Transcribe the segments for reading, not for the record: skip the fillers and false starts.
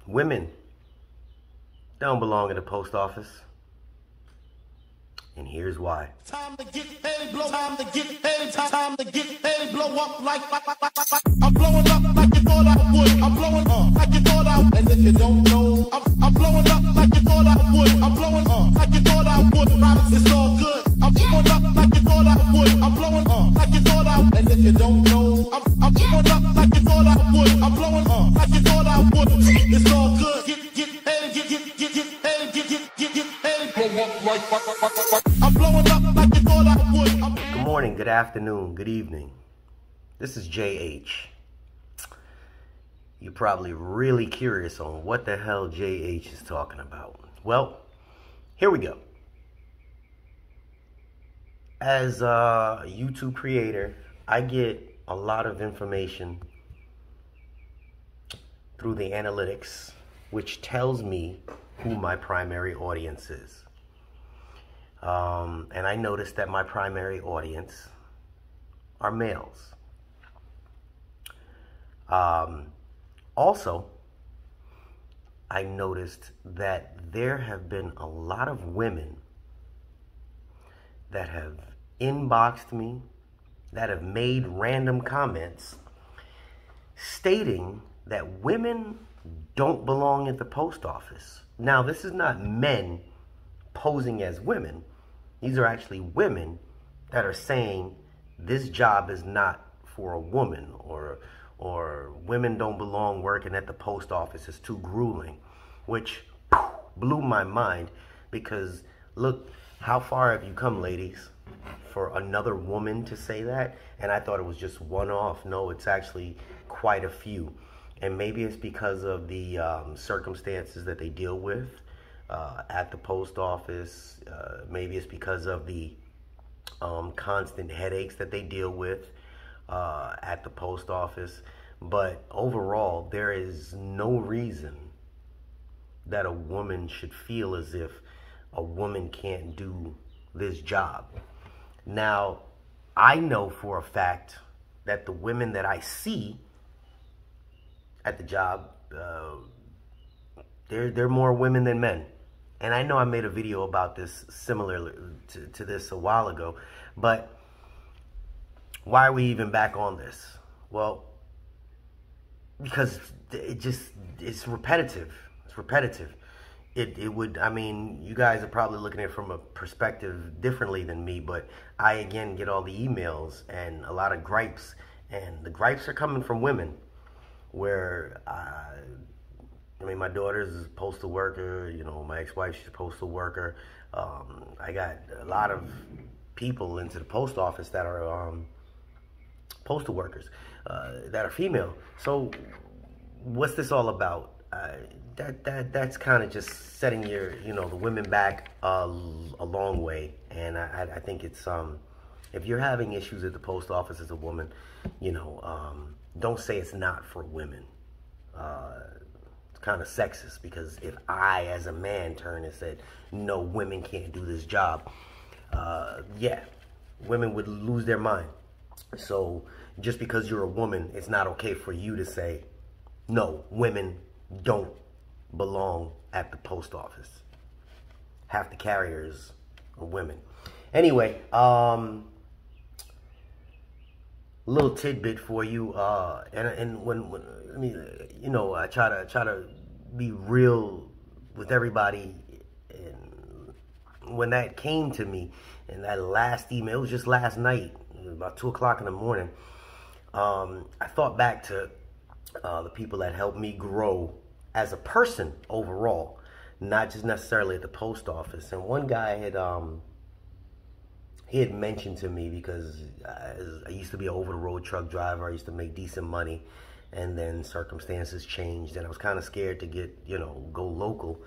Women don't belong in the post office. And here's why. Time to get paid, blow, time to get paid, time to get paid, blow up like I'm blowing up like you thought I would. I'm blowing up like you thought I would. And if you don't know, I'm blowing up like you thought I would. I'm blowing up like you thought I would. Promise it's all good. I'm blowing up like you thought I would. I'm blowing up like you thought I would. And if you don't know, I'm blowing up like you thought I would. I'm blowing up like you thought I would. It's all good. Get paid, get paid, get paid, blow up like I'm blowing up like you thought I would. Good morning, good afternoon, good evening. This is JH. You're probably really curious on what the hell JH is talking about. Well, here we go. As a YouTube creator, I get a lot of information through the analytics, which tells me who my primary audience is. And I noticed that my primary audience are males. Also, I noticed that there have been a lot of women that have inboxed me, that have made random comments stating that women don't belong at the post office. Now, this is not men posing as women. These are actually women that are saying this job is not for a woman, or women don't belong working at the post office. It's too grueling, which blew my mind, because look, how far have you come, ladies, for another woman to say that? And I thought it was just one off. No, it's actually quite a few. And maybe it's because of the circumstances that they deal with at the post office. Maybe it's because of the constant headaches that they deal with at the post office. But overall, there is no reason that a woman should feel as if a woman can't do this job. Now, I know for a fact that the women that I see at the job, they're more women than men. And I know I made a video about this similar to this a while ago, but why are we even back on this? Well, because it's repetitive. It's repetitive. It would, I mean, you guys are probably looking at it from a perspective differently than me, but I, again, get all the emails and a lot of gripes, and the gripes are coming from women, where, I mean, my daughter's a postal worker, you know, my ex-wife, she's a postal worker. I got a lot of people into the post office that are postal workers, that are female. So what's this all about? That's kind of just setting the women back a long way. And I think it's, if you're having issues at the post office as a woman, don't say it's not for women. It's kind of sexist, because if I, as a man, turned and said, no, women can't do this job, yeah, women would lose their mind. So just because you're a woman, it's not okay for you to say, no, women don't belong at the post office. Half the carriers are women. Anyway, little tidbit for you, and when I mean, I try to be real with everybody, and when that came to me, and that last email, it was just last night, it was about 2 o'clock in the morning, I thought back to the people that helped me grow as a person overall, not just necessarily at the post office. And one guy had he had mentioned to me, because I used to be an over-the-road truck driver. I used to make decent money, and then circumstances changed, and I was kind of scared to go local.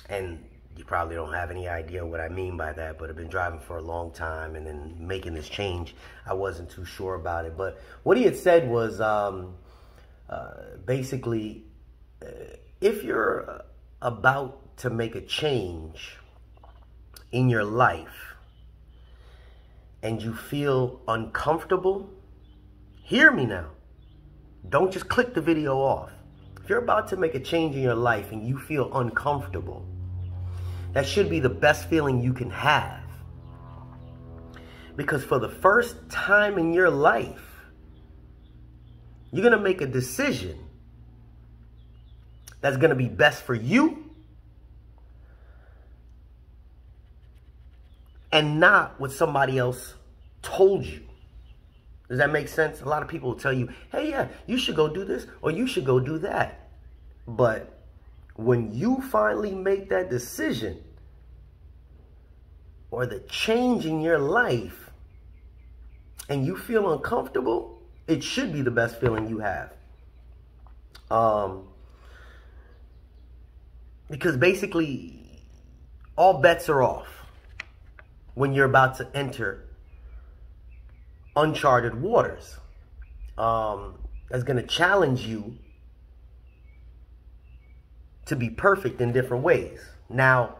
And you probably don't have any idea what I mean by that, but I've been driving for a long time, and then making this change, I wasn't too sure about it. But what he had said was, basically, if you're about to make a change in your life and you feel uncomfortable, hear me now. Don't just click the video off. If you're about to make a change in your life and you feel uncomfortable, that should be the best feeling you can have. Because for the first time in your life, you're going to make a decision that's going to be best for you and not what somebody else told you. Does that make sense? A lot of people will tell you, hey, yeah, you should go do this or you should go do that. But when you finally make that decision or the change in your life and you feel uncomfortable, it should be the best feeling you have. Because basically all bets are off when you're about to enter uncharted waters. That's going to challenge you to be perfect in different ways. Now,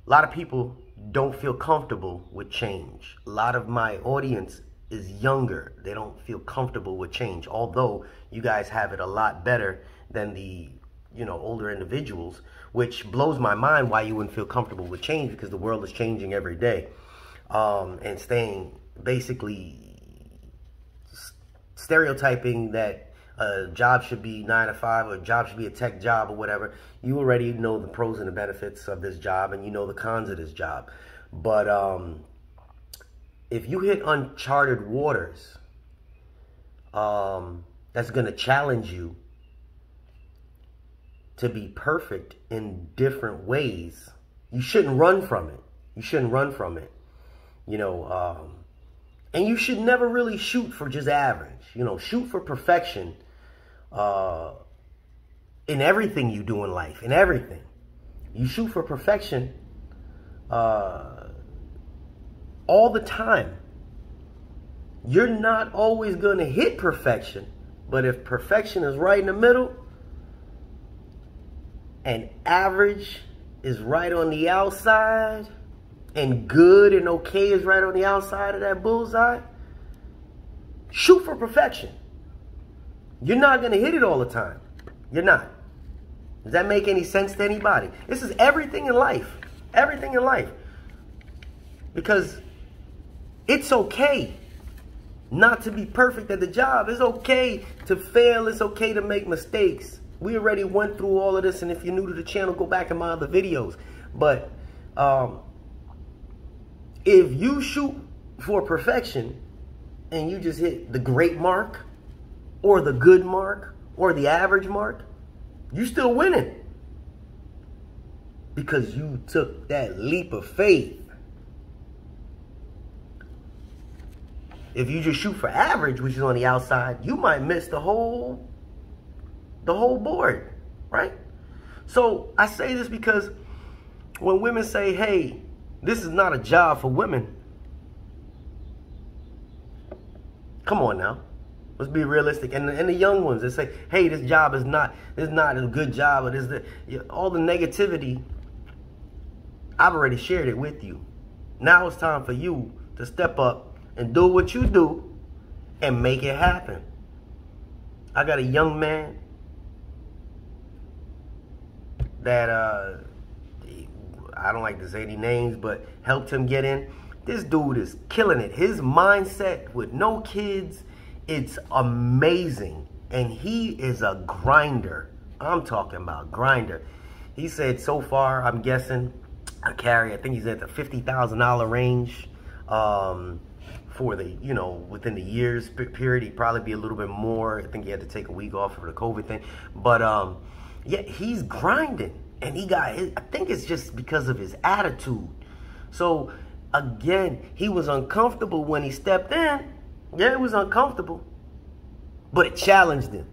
a lot of people don't feel comfortable with change. A lot of my audience is younger. They don't feel comfortable with change, although you guys have it a lot better than the older individuals, which blows my mind why you wouldn't feel comfortable with change, because the world is changing every day. And staying basically stereotyping that a job should be 9 to 5 or a job should be a tech job or whatever. You already know the pros and the benefits of this job, and you know the cons of this job. But if you hit uncharted waters, that's going to challenge you to be perfect in different ways. You shouldn't run from it. You shouldn't run from it. And you should never really shoot for just average. Shoot for perfection in everything you do in life, in everything. You shoot for perfection all the time. You're not always going to hit perfection, but if perfection is right in the middle and average is right on the outside, and good and okay is right on the outside of that bullseye, shoot for perfection. You're not going to hit it all the time. You're not. Does that make any sense to anybody? This is everything in life. Everything in life. Because it's okay not to be perfect at the job. It's okay to fail. It's okay to make mistakes. We already went through all of this, and if you're new to the channel, go back in my other videos. But if you shoot for perfection and you just hit the great mark or the good mark or the average mark, you're still winning. Because you took that leap of faith. If you just shoot for average, which is on the outside, you might miss the whole board, right? So I say this because when women say, hey, this is not a job for women. Come on now. Let's be realistic. And the young ones that say, hey, this job is not a good job. Or all the negativity, I've already shared it with you. Now it's time for you to step up and do what you do and make it happen. I got a young man that I don't like to say any names, but helped him get in. This dude is killing it. His mindset with no kids, it's amazing. And he is a grinder. I'm talking about grinder. He said so far, I'm guessing, I think he's at the $50,000 range for the, within the years period. He'd probably be a little bit more. I think he had to take a week off for the COVID thing. But yeah, he's grinding. And I think it's just because of his attitude. So, again, he was uncomfortable when he stepped in. Yeah, it was uncomfortable. But it challenged him.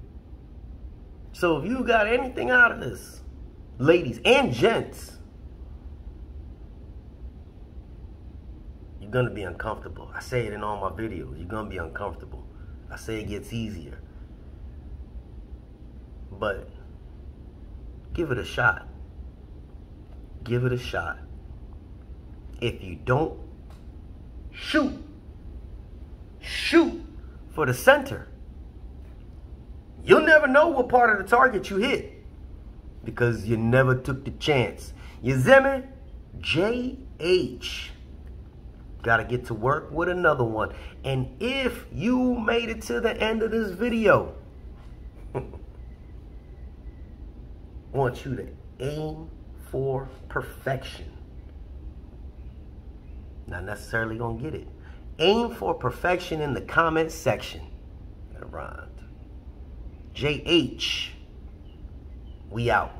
So, if you got anything out of this, ladies and gents, you're going to be uncomfortable. I say it in all my videos. You're going to be uncomfortable. I say it gets easier. But give it a shot. Give it a shot. If you don't, shoot for the center. You'll never know what part of the target you hit because you never took the chance. You see me? JH. Gotta get to work with another one. And if you made it to the end of this video, I want you to aim for perfection. Not necessarily gonna get it. Aim for perfection in the comment section. That rhymed. JH. We out.